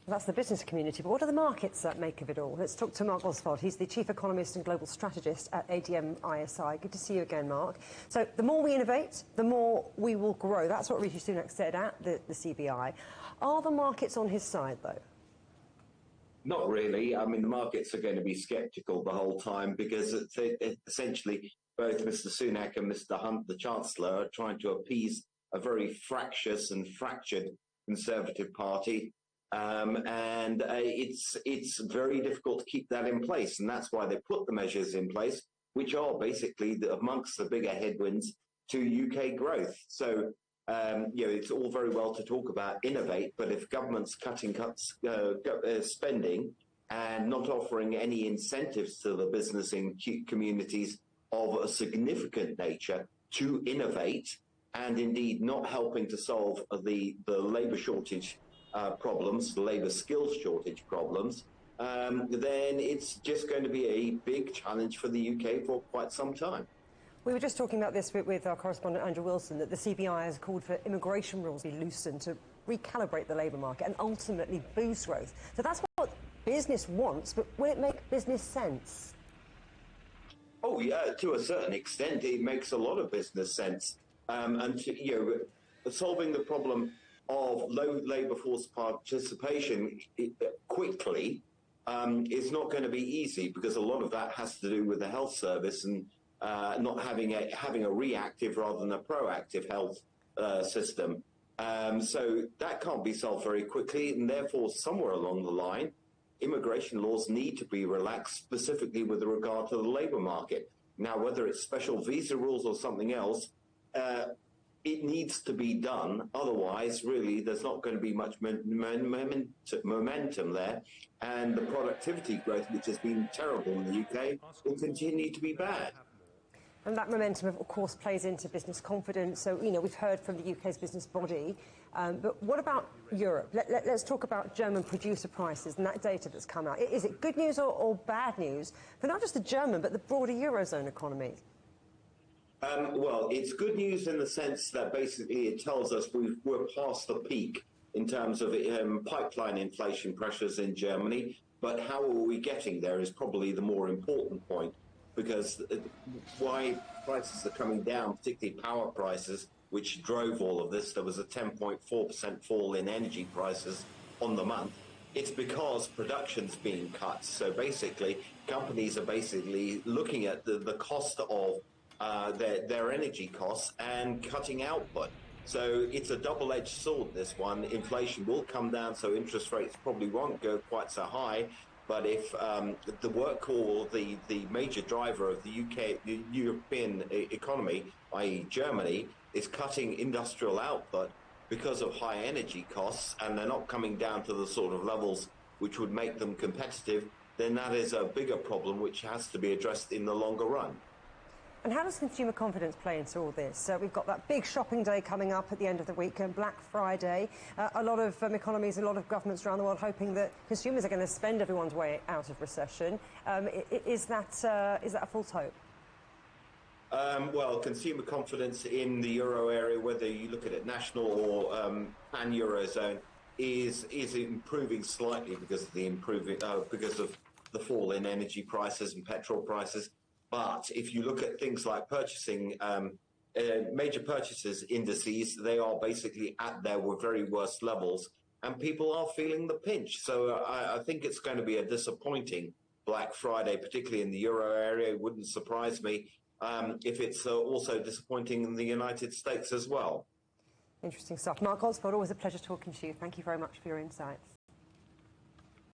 That's the business community, but what do the markets make of it all? Let's talk to Mark Oswald. He's the Chief Economist and Global Strategist at ADM ISI. Good to see you again, Mark. So the more we innovate, the more we will grow. That's what Rishi Sunak said at the CBI. Are the markets on his side, though? Not really. I mean, the markets are going to be sceptical the whole time because essentially both Mr. Sunak and Mr. Hunt, the Chancellor, are trying to appease a very fractious and fractured Conservative Party. And it's very difficult to keep that in place. And that's why they put the measures in place, which are basically amongst the bigger headwinds to UK growth. So, it's all very well to talk about innovate, but if government's cutting spending and not offering any incentives to the business in communities of a significant nature to innovate, and indeed not helping to solve the labour shortage problems, the labour skills shortage problems, then it's just going to be a big challenge for the UK for quite some time. We were just talking about this with our correspondent Andrew Wilson, that the CBI has called for immigration rules to be loosened to recalibrate the labour market and ultimately boost growth. So that's what business wants, but will it make business sense? Oh, yeah, to a certain extent, it makes a lot of business sense. Solving the problem of low labour force participation quickly is not going to be easy, because a lot of that has to do with the health service and not having a reactive rather than a proactive health system. So that can't be solved very quickly, and therefore somewhere along the line, immigration laws need to be relaxed, specifically with regard to the labour market. Now, whether it's special visa rules or something else, it needs to be done. Otherwise, really, there's not going to be much momentum there. And the productivity growth, which has been terrible in the UK, will continue to be bad. And that momentum, of course, plays into business confidence. So, we've heard from the UK's business body. But what about Europe? Let's talk about German producer prices and that data that's come out. Is it good news or bad news for not just the German, but the broader Eurozone economy? Well, it's good news in the sense that basically it tells us we're past the peak in terms of pipeline inflation pressures in Germany. But how are we getting there is probably the more important point, because why prices are coming down, particularly power prices, which drove all of this. There was a 10.4% fall in energy prices on the month. It's because production's being cut. So basically, companies are basically looking at the cost of their energy costs and cutting output. So it's a double-edged sword, this one. Inflation will come down, so interest rates probably won't go quite so high. But if the work or the major driver of the European economy, i.e. Germany, is cutting industrial output because of high energy costs, and they're not coming down to the sort of levels which would make them competitive, then that is a bigger problem which has to be addressed in the longer run. And how does consumer confidence play into all this? So we've got that big shopping day coming up at the end of the week, Black Friday. A lot of economies, a lot of governments around the world hoping that consumers are going to spend everyone's way out of recession. Is that a false hope? Well, consumer confidence in the euro area, whether you look at it national or pan-eurozone, is improving slightly because of the fall in energy prices and petrol prices. But if you look at things like purchasing, major purchases indices, they are basically at their very worst levels, and people are feeling the pinch. So I think it's going to be a disappointing Black Friday, particularly in the euro area. It wouldn't surprise me if it's also disappointing in the United States as well. Interesting stuff. Mark Oswald, always a pleasure talking to you. Thank you very much for your insights.